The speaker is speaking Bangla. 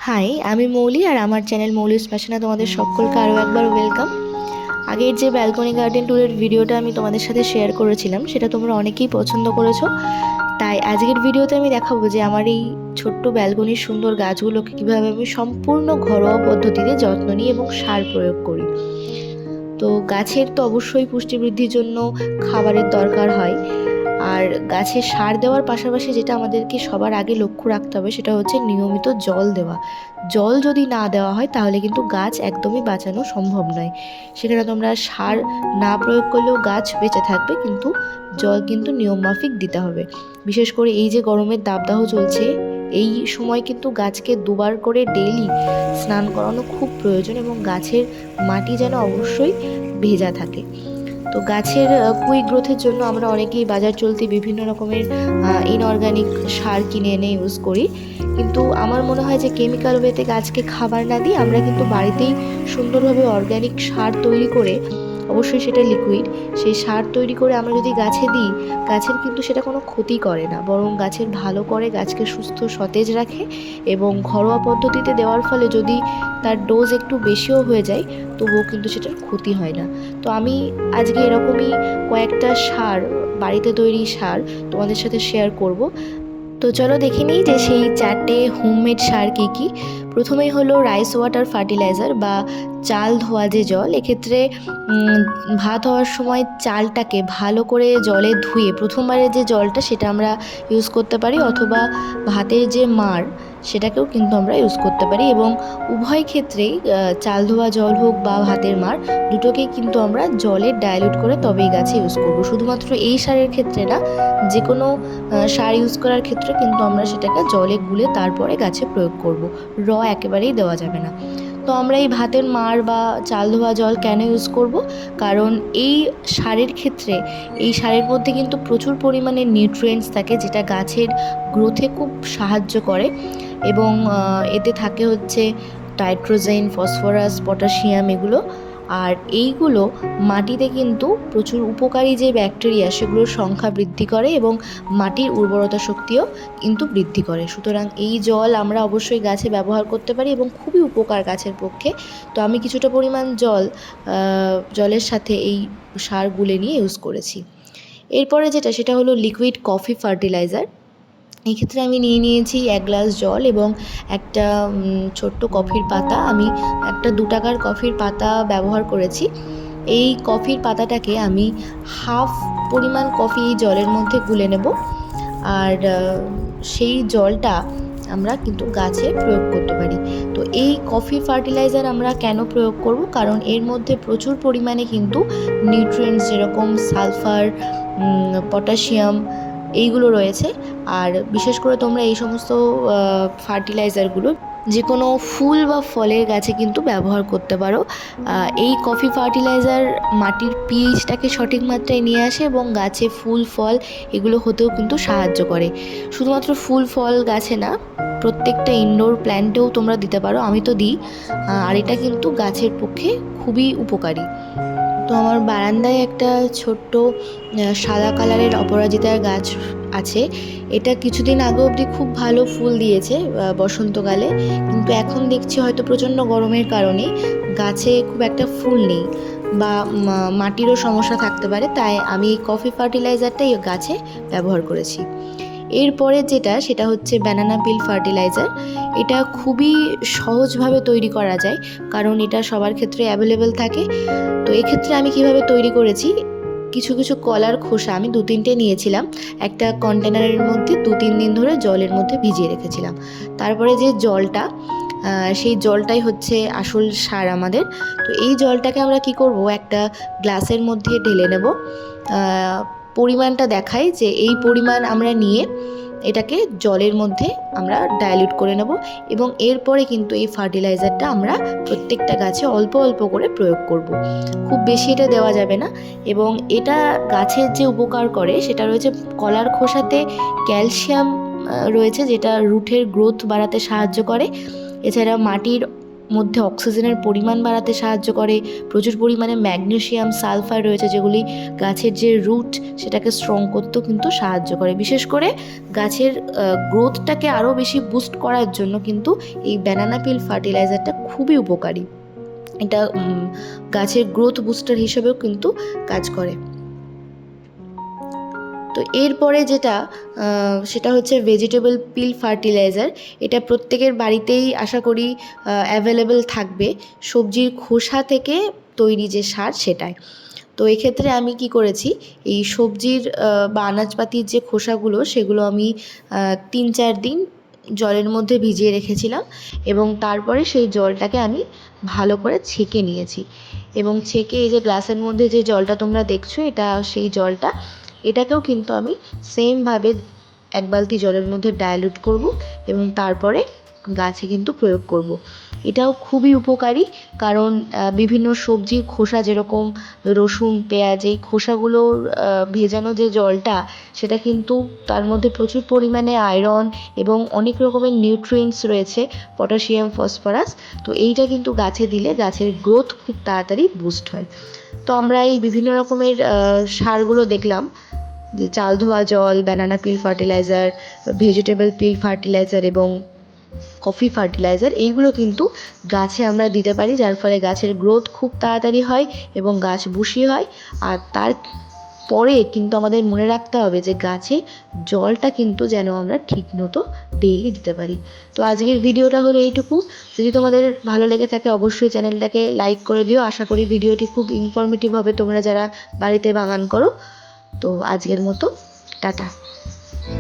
হাই, আমি মৌলি আর আমার চ্যানেল মৌলিস প্যাশনে তোমাদের সকলকে আরও একবার ওয়েলকাম। আগের যে ব্যালকনি গার্ডেন ট্যুরের ভিডিওটা আমি তোমাদের সাথে শেয়ার করেছিলাম সেটা তোমরা অনেকেই পছন্দ করেছো। তাই আজকের ভিডিওতে আমি দেখাবো যে আমার এই ছোট্ট ব্যালকনির সুন্দর গাছগুলোকে কীভাবে আমি সম্পূর্ণ ঘরোয়া পদ্ধতিতে যত্ন নিই এবং সার প্রয়োগ করি। তো গাছের তো অবশ্যই পুষ্টি বৃদ্ধির জন্য খাবারের দরকার হয়, আর গাছে সার দেওয়ার পাশাপাশি যেটা আমাদেরকে সবার আগে লক্ষ্য রাখতে হবে সেটা হচ্ছে নিয়মিত জল দেওয়া। জল যদি না দেওয়া হয় তাহলে কিন্তু গাছ একদমই বাঁচানো সম্ভব নয়। সেখানে তোমরা সার না প্রয়োগ করলেও গাছ বেঁচে থাকবে, কিন্তু জল কিন্তু নিয়মমাফিক দিতে হবে। বিশেষ করে এই যে গরমের দাবদাহ চলছে, এই সময় কিন্তু গাছকে দুবার করে ডেইলি স্নান করানো খুব প্রয়োজন, এবং গাছের মাটি যেন অবশ্যই ভেজা থাকে। তো গাছের কুইক গ্রোথের জন্য আমরা অনেকেই বাজার চলতি বিভিন্ন রকমের ইনঅর্গানিক সার কিনে এনে ইউজ করি, কিন্তু আমার মনে হয় যে কেমিক্যাল ওয়েতে গাছকে খাবার না দিয়ে আমরা কিন্তু বাড়িতেই সুন্দরভাবে অর্গানিক সার তৈরি করে, অবশ্যই সেটা লিকুইড, সেই সার তৈরি করে আমরা যদি গাছে দিই, গাছের কিন্তু সেটা কোনো ক্ষতি করে না, বরং গাছের ভালো করে, গাছকে সুস্থ সতেজ রাখে। এবং ঘরোয়া পদ্ধতিতে দেওয়ার ফলে যদি তার ডোজ একটু বেশিও হয়ে যায় তবুও কিন্তু সেটার ক্ষতি হয় না। তো আমি আজকে এরকমই কয়েকটা সার, বাড়িতে তৈরি সার তোমাদের সাথে শেয়ার করব। তো চলো দেখে নিই যে সেই 4টে হোমমেড সার কী কী। প্রথমেই হলো রাইস ওয়াটার ফার্টিলাইজার বা চাল ধোয়া যে জল। এক্ষেত্রে ভাত হওয়ার সময় চালটাকে ভালো করে জলে ধুয়ে প্রথমবারের যে জলটা সেটা আমরা ইউজ করতে পারি, অথবা ভাতের যে মাড় সেটাকেও কিন্তু আমরা ইউজ করতে পারি। এবং উভয় ক্ষেত্রেই চাল ধোয়া জল হোক বা ভাতের মাড়, দুটোকেই কিন্তু আমরা জলে ডাইলিউট করে তবেই গাছে ইউজ করব। শুধুমাত্র এই সারের ক্ষেত্রে না, যে কোনো সার ইউজ করার ক্ষেত্রে কিন্তু আমরা সেটাকে জলে গুলে তারপরে গাছে প্রয়োগ করব। একেবারেই দেওয়া যাবে না। তো আমরা এই ভাতের মাড় বা চাল ধোয়া জল কেন ইউজ করব? কারণ এই সারের ক্ষেত্রে, এই সারের মধ্যে কিন্তু প্রচুর পরিমাণে নিউট্রিয়েন্টস থাকে, যেটা গাছের গ্রোথে খুব সাহায্য করে। এবং এতে থাকে হচ্ছে নাইট্রোজেন, ফসফরাস, পটাশিয়াম, এগুলো। আর এইগুলো মাটিতে কিন্তু প্রচুর উপকারী যে ব্যাকটেরিয়া সেগুলোর সংখ্যা বৃদ্ধি করে এবং মাটির উর্বরতা শক্তিও কিন্তু বৃদ্ধি করে। সুতরাং এই জল আমরা অবশ্যই গাছে ব্যবহার করতে পারি এবং খুবই উপকার গাছের পক্ষে। তো আমি কিছুটা পরিমাণ জলের সাথে এই সার গুলে নিয়ে ইউজ করেছি। এরপরে যেটা, সেটা হলো লিকুইড কফি ফার্টিলাইজার। এই ক্ষেত্রে আমি নিয়েছি 1 গ্লাস জল এবং একটা ছোট্ট কফির পাতা। আমি একটা 2 টাকার কফির পাতা ব্যবহার করেছি। এই কফির পাতাটাকে আমি হাফ পরিমাণ কফি এই জলের মধ্যে গুলে নেব, আর সেই জলটা আমরা কিন্তু গাছে প্রয়োগ করতে পারি। তো এই কফি ফার্টিলাইজার আমরা কেন প্রয়োগ করব? কারণ এর মধ্যে প্রচুর পরিমাণে কিন্তু নিউট্রিয়েন্টস যেরকম সালফার, পটাশিয়াম, এইগুলো রয়েছে। আর বিশেষ করে তোমরা এই সমস্ত ফার্টিলাইজারগুলো যে কোনো ফুল বা ফলের গাছে কিন্তু ব্যবহার করতে পারো। এই কফি ফার্টিলাইজার মাটির পিএইচটাকে সঠিক মাত্রায় নিয়ে আসে এবং গাছে ফুল ফল এগুলো হতেও কিন্তু সাহায্য করে। শুধুমাত্র ফুল ফল গাছে না, প্রত্যেকটা ইনডোর প্ল্যান্টেও তোমরা দিতে পারো, আমি তো দিই। আর এটা কিন্তু গাছের পক্ষে খুবই উপকারী। তো আমার বারান্দায় একটা ছোট্ট সাদা কালারের অপরাজিতার গাছ আছে। এটা কিছুদিন আগে অবধি খুব ভালো ফুল দিয়েছে বসন্তকালে, কিন্তু এখন দেখছি হয়তো প্রচণ্ড গরমের কারণে গাছে খুব একটা ফুল নেই, বা মাটিরও সমস্যা থাকতে পারে। তাই আমি এই কফি ফার্টিলাইজারটাই গাছে ব্যবহার করেছি। এরপরে যেটা, সেটা হচ্ছে ব্যানানা পিল ফার্টিলাইজার। এটা খুবই সহজভাবে তৈরি করা যায়, কারণ এটা সবার ক্ষেত্রে অ্যাভেলেবেল থাকে। তো এক্ষেত্রে আমি কিভাবে তৈরি করেছি, কিছু কিছু কলার খোসা আমি 2-3টে নিয়েছিলাম, একটা কন্টেনারের মধ্যে 2-3 দিন ধরে জলের মধ্যে ভিজিয়ে রেখেছিলাম। তারপরে যে জলটা, সেই জলটাই হচ্ছে আসল সার আমাদের। তো এই জলটাকে আমরা কি করব, একটা গ্লাসের মধ্যে ঢেলে নেব। পরিমাণটা দেখাই যে এই পরিমাণ আমরা নিয়ে এটাকে জলের মধ্যে আমরা ডাইলিউট করে নেব, এবং এরপরে কিন্তু এই ফার্টিলাইজারটা আমরা প্রত্যেকটা গাছে অল্প অল্প করে প্রয়োগ করব। খুব বেশি এটা দেওয়া যাবে না। এবং এটা গাছের যে উপকার করে সেটা রয়েছে, কলার খোসাতে ক্যালসিয়াম রয়েছে, যেটা রুটের গ্রোথ বাড়াতে সাহায্য করে। এছাড়া মাটির মধ্যে অক্সিজেনের পরিমাণ বাড়াতে সাহায্য করে। প্রচুর পরিমাণে ম্যাগনেসিয়াম, সালফার রয়েছে, যেগুলি গাছের যে রুট সেটাকে স্ট্রং করতেও কিন্তু সাহায্য করে। বিশেষ করে গাছের গ্রোথটাকে আরও বেশি বুস্ট করার জন্য কিন্তু এই ব্যানানা পিল ফার্টিলাইজারটা খুবই উপকারী। এটা গাছের গ্রোথ বুস্টার হিসেবেও কিন্তু কাজ করে। তো এরপরে যেটা সেটা হচ্ছে ভেজিটেবল পিল ফার্টিলাইজার। এটা প্রত্যেকের বাড়িতেই আশা করি অ্যাভেলেবেল থাকবে। সবজির খোসা থেকে তৈরি যে সার সেটাই। তো এক্ষেত্রে আমি কি করেছি, এই সবজির বা আনাজপাতির যে খোসাগুলো সেগুলো আমি 3-4 দিন জলের মধ্যে ভিজিয়ে রেখেছিলাম এবং তারপরে সেই জলটাকে আমি ভালো করে ছেঁকে নিয়েছি। এবং ছেঁকে এই যে গ্লাসের মধ্যে যে জলটা তোমরা দেখছো, এটা সেই জলটা, এটাকেও কিন্তু আমি সেমভাবে 1 বালতি জলের মধ্যে ডাইলুট করব এবং তারপরে গাছে কিন্তু প্রয়োগ করব। এটাও খুবই উপকারী, কারণ বিভিন্ন সবজির খোসা যেরকম রসুন, পেঁয়াজ, এই খোসাগুলোর ভেজানো যে জলটা, সেটা কিন্তু তার মধ্যে প্রচুর পরিমাণে আয়রন এবং অনেক রকমের নিউট্রিয়েন্টস রয়েছে, পটাশিয়াম, ফসফরাস। তো এইটা কিন্তু গাছে দিলে গাছের গ্রোথ খুব তাড়াতাড়ি বুস্ট হয়। তো আমরা এই বিভিন্ন রকমের সারগুলো দেখলাম, যে চাল ধোয়া জল, ব্যানানা পিল ফার্টিলাইজার, ভেজিটেবল পিল ফার্টিলাইজার এবং কফি ফার্টিলাইজার, এইগুলো কিন্তু গাছে আমরা দিতে পারি, যার ফলে গাছের গ্রোথ খুব তাড়াতাড়ি হয় এবং গাছ বুশি হয়। আর তারপরে কিন্তু আমাদের মনে রাখতে হবে যে গাছে জলটা কিন্তু যেন আমরা ঠিক মতো ডেইলি দিতে পারি। তো আজকের ভিডিওটা হলো এইটুকু। যদি তোমাদের ভালো লেগে থাকে অবশ্যই চ্যানেলটাকে লাইক করে দিও। আশা করি ভিডিওটি খুব ইনফরমেটিভ হবে তোমরা যারা বাড়িতে বাগান করো। তো আজকের মতো টাটা।